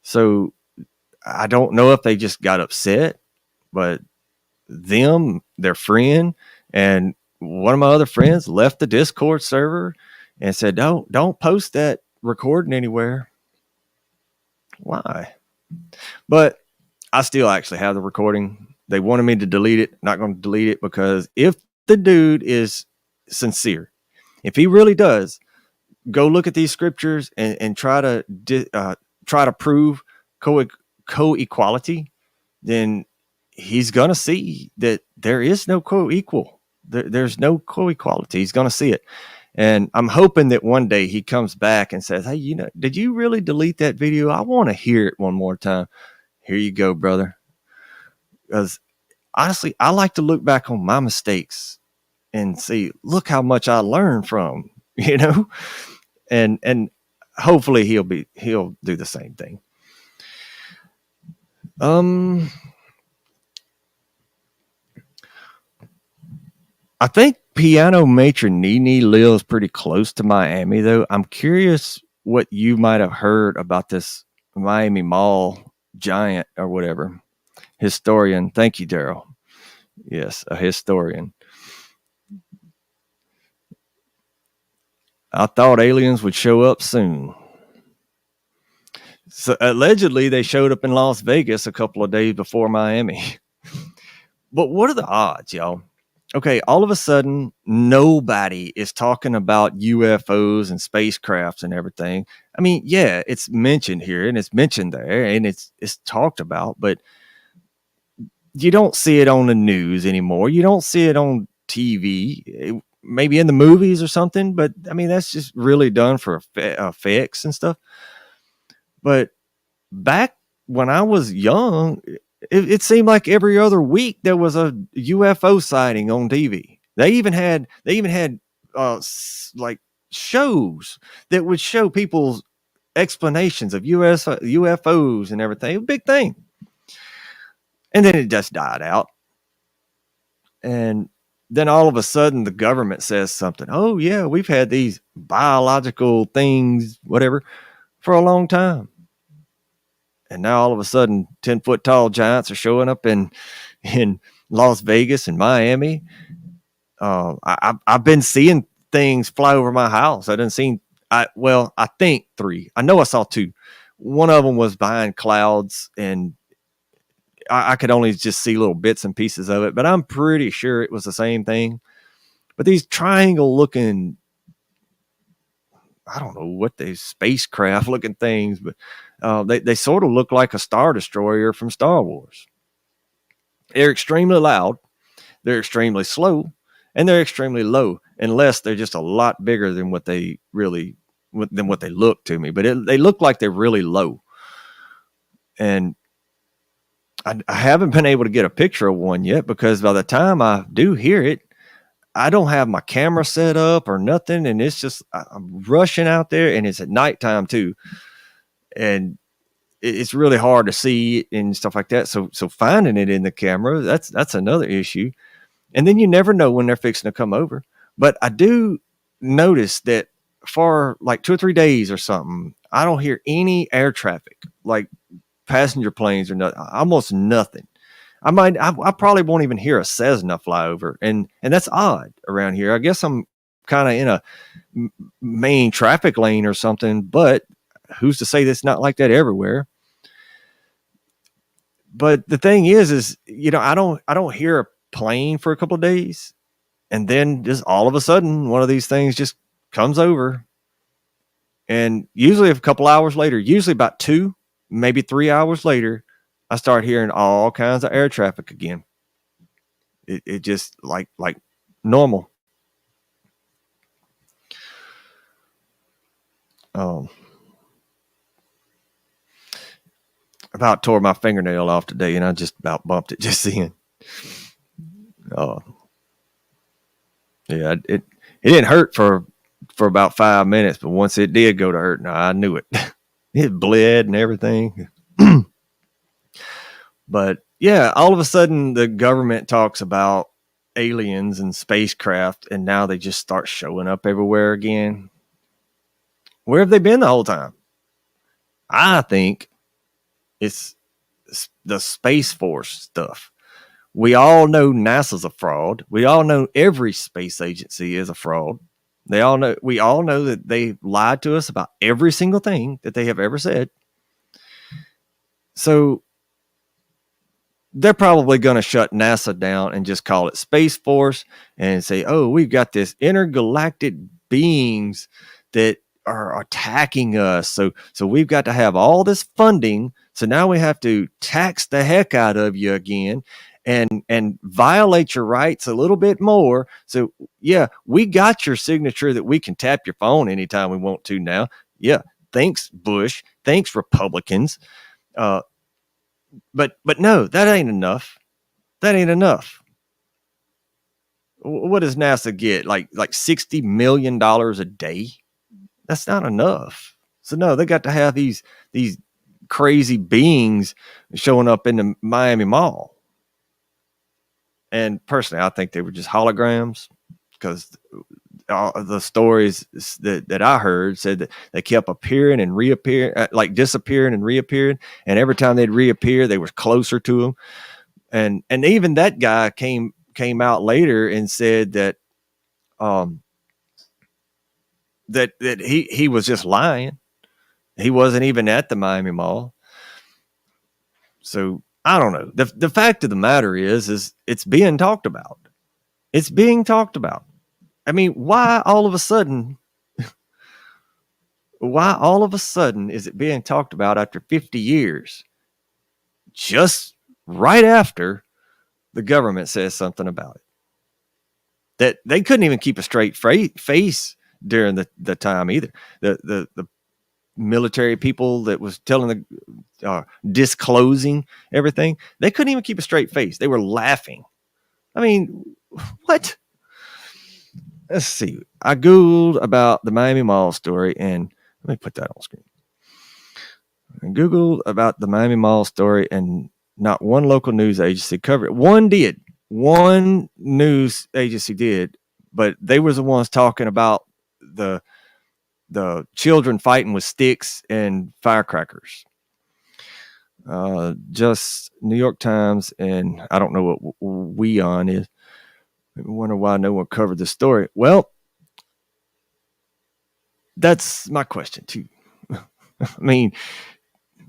So I don't know if they just got upset, but their friend, and one of my other friends left the Discord server and said, don't post that recording anywhere. Why? But I still actually have the recording. They wanted me to delete it. Not going to delete it, because if the dude is sincere, if he really does go look at these scriptures and try to prove co-equality, then he's going to see that there is no co-equal. There's no co-equality. He's going to see it. And I'm hoping that one day he comes back and says, hey, did you really delete that video? I want to hear it one more time. Here you go, brother. Because honestly, I like to look back on my mistakes and see, look how much I learned from, and hopefully he'll do the same thing. I think Piano Matron Nene lives pretty close to Miami, though. I'm curious what you might have heard about this Miami Mall giant or whatever. Historian. Thank you, Daryl. Yes, a historian. I thought aliens would show up soon. So allegedly, they showed up in Las Vegas a couple of days before Miami. But what are the odds, y'all? Okay, all of a sudden, nobody is talking about UFOs and spacecrafts and everything. I mean, yeah, it's mentioned here and it's mentioned there and it's talked about, but you don't see it on the news anymore. You don't see it on TV, maybe in the movies or something, but I mean, that's just really done for effects and stuff. But back when I was young, it seemed like every other week there was a UFO sighting on TV. They even had like shows that would show people's explanations of UFOs and everything. A big thing. And then it just died out. And then all of a sudden the government says something. Oh yeah, we've had these biological things, whatever, for a long time. And now all of a sudden 10-foot tall giants are showing up in Las Vegas and Miami. I've been seeing things fly over my house. I think 3. I know I saw 2. One of them was behind clouds and I could only just see little bits and pieces of it, but I'm pretty sure it was the same thing. But these triangle looking, I don't know what they spacecraft looking things, but they sort of look like a Star Destroyer from Star Wars. They're extremely loud, they're extremely slow, and they're extremely low, unless they're just a lot bigger than what they look to me. But they look like they're really low. And I haven't been able to get a picture of one yet because by the time I do hear it, I don't have my camera set up or nothing. And it's just, I'm rushing out there and it's at nighttime too. And it's really hard to see and stuff like that. So finding it in the camera, that's another issue. And then you never know when they're fixing to come over. But I do notice that for like 2 or 3 days or something, I don't hear any air traffic, like passenger planes or nothing, almost nothing. I probably won't even hear a Cessna fly over. And that's odd around here. I guess I'm kind of in a main traffic lane or something, but who's to say that's not like that everywhere? But the thing is, I don't hear a plane for a couple of days. And then just all of a sudden, one of these things just comes over. And usually a couple hours later, usually about 2, maybe 3 hours later, I start hearing all kinds of air traffic again. It just like normal. About tore my fingernail off today, and I just about bumped it just seeing. Yeah, it didn't hurt for about 5 minutes, but once it did go to hurt, I knew it. It bled and everything. But yeah, all of a sudden the government talks about aliens and spacecraft, and now they just start showing up everywhere again. Where have they been the whole time? I think it's the Space Force stuff. We all know NASA's a fraud. We all know every space agency is a fraud. We all know that they lied to us about every single thing that they have ever said. So they're probably going to shut NASA down and just call it Space Force and say, oh, we've got this intergalactic beings that are attacking us. So we've got to have all this funding. So now we have to tax the heck out of you again. and violate your rights a little bit more. So yeah, we got your signature that we can tap your phone anytime we want to now. Yeah, thanks Bush, thanks Republicans. But no, that ain't enough. That ain't enough. What does NASA get? Like $60 million a day? That's not enough. So no, they got to have these crazy beings showing up in the Miami Mall. And personally, I think they were just holograms, because all the stories that I heard said that they kept appearing and reappearing, like disappearing and reappearing. And every time they'd reappear, they were closer to them. And even that guy came out later and said that that he was just lying. He wasn't even at the Miami Mall. So I don't know. The fact of the matter is it's being talked about. It's being talked about. I mean, why all of a sudden is it being talked about after 50 years? Just right after the government says something about it. That they couldn't even keep a straight face during the time either. The military people that was telling disclosing everything, they couldn't even keep a straight face. They were laughing. I mean, what? Let's see. I Googled about the Miami Mall story, and let me put that on screen. I Googled about the Miami Mall story, and not one local news agency covered it. One did. One news agency did, but they were the ones talking about the children fighting with sticks and firecrackers. Just New York Times, and I don't know what WEON is. I wonder why no one covered the story. Well, that's my question too. I mean,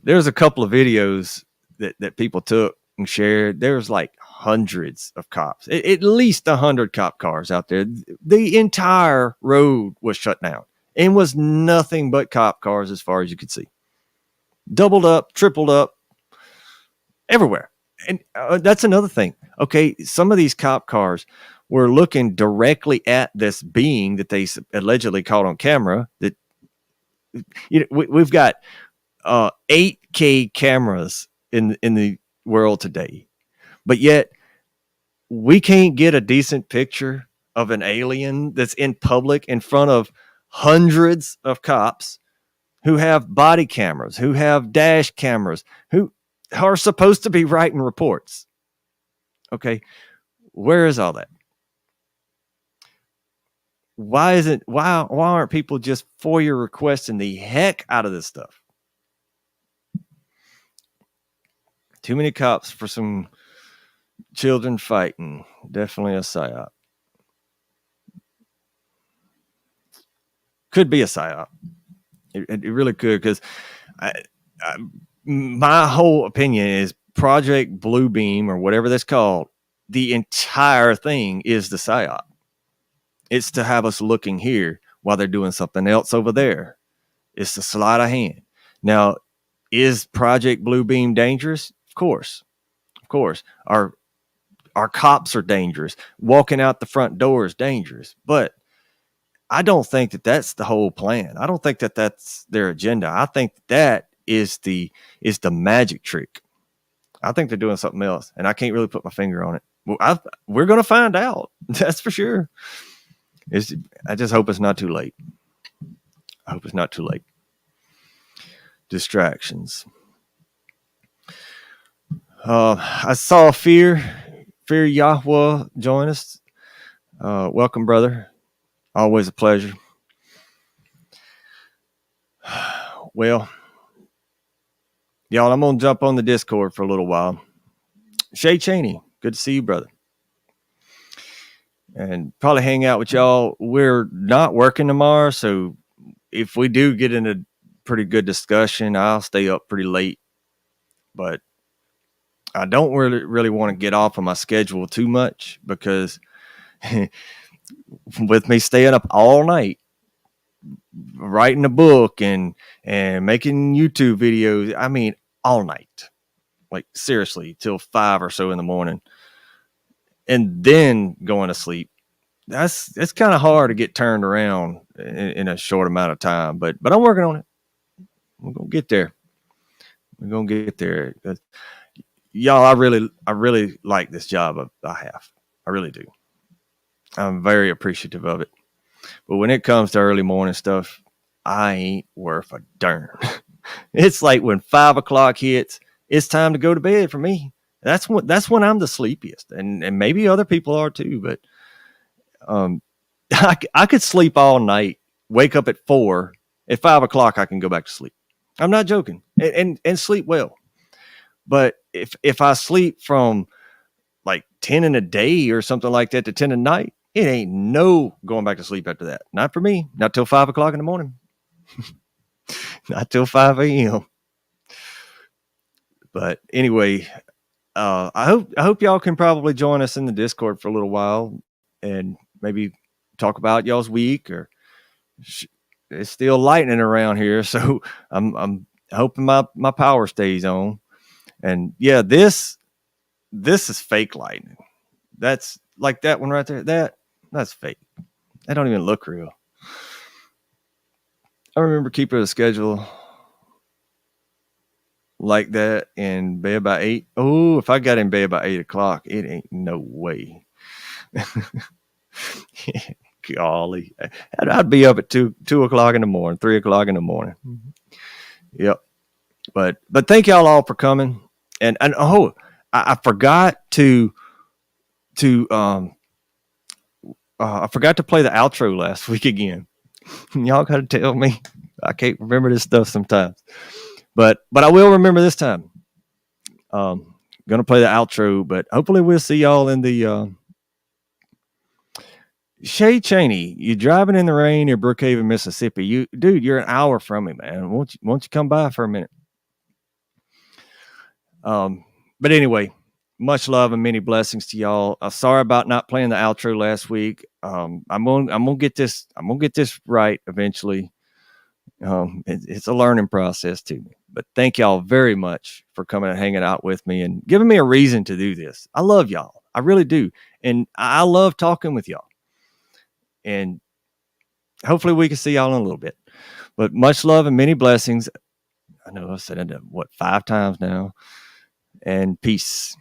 there's a couple of videos that people took and shared. There's like hundreds of cops, at least 100 cop cars out there. The entire road was shut down and was nothing but cop cars as far as you could see. Doubled up, tripled up, everywhere. And that's another thing. Okay, some of these cop cars were looking directly at this being that they allegedly caught on camera. That, you know, we've got 8K cameras in the world today, but yet we can't get a decent picture of an alien that's in public in front of hundreds of cops who have body cameras, who have dash cameras, who are supposed to be writing reports. Okay, where is all that? Why aren't people just FOIA requesting the heck out of this stuff? Too many cops for some children fighting. Definitely a psyop. Could be a psyop. It really could, because my whole opinion is Project Bluebeam, or whatever that's called, the entire thing is the psyop. It's to have us looking here while they're doing something else over there. It's the sleight of hand. Now, is Project Bluebeam dangerous? Of course. Our cops are dangerous. Walking out the front door is dangerous. But I don't think that that's the whole plan. I don't think that that's their agenda. I think that is the magic trick. I think they're doing something else, and I can't really put my finger on it. Well, we're going to find out. That's for sure. I just hope it's not too late. I hope it's not too late. Distractions. I saw Fear Yahweh join us. Welcome, brother. Always a pleasure. Well, y'all, I'm going to jump on the Discord for a little while. Shay Cheney, good to see you, brother. And probably hang out with y'all. We're not working tomorrow, so if we do get in a pretty good discussion, I'll stay up pretty late. But I don't really want to get off of my schedule too much, because with me staying up all night, writing a book and making YouTube videos, I mean, all night, like seriously, till 5 or so in the morning. and then going to sleep. It's kind of hard to get turned around in a short amount of time, but I'm working on it. We're gonna get there. We're gonna get there. Y'all, I really like this job I have. I really do. I'm very appreciative of it. But when it comes to early morning stuff, I ain't worth a darn. It's like when 5 o'clock hits, it's time to go to bed for me. That's when I'm the sleepiest, and maybe other people are too. But I could sleep all night, wake up at 4. At 5 o'clock, I can go back to sleep. I'm not joking, and sleep well. But if I sleep from like 10 in a day or something like that to 10 at night, it ain't no going back to sleep after that. Not for me. Not till 5 o'clock in the morning. Not till 5 a.m. But anyway, I hope y'all can probably join us in the Discord for a little while and maybe talk about y'all's week. Or it's still lightning around here, so I'm hoping my power stays on. And yeah, this is fake lightning. That's like that one right there. That's fake. That don't even look real. I remember keeping a schedule like that in bed by 8. Oh, if I got in bed by 8 o'clock, it ain't no way. Golly, I'd be up at 2 o'clock in the morning, 3 o'clock in the morning. Yep. But thank y'all all for coming. And oh, I forgot to I forgot to play the outro last week again. Y'all got to tell me. I can't remember this stuff sometimes, but I will remember this time. Gonna play the outro, but hopefully we'll see y'all in the Shay Cheney. You driving in the rain near Brookhaven, Mississippi? You're an hour from me, man. Won't you come by for a minute? But anyway, much love and many blessings to y'all. Sorry about not playing the outro last week. I'm gonna get this right eventually. It's a learning process too. But thank y'all very much for coming and hanging out with me and giving me a reason to do this. I love y'all. I really do. And I love talking with y'all. And hopefully we can see y'all in a little bit. But much love and many blessings. I know I've said it 5 times now. And peace.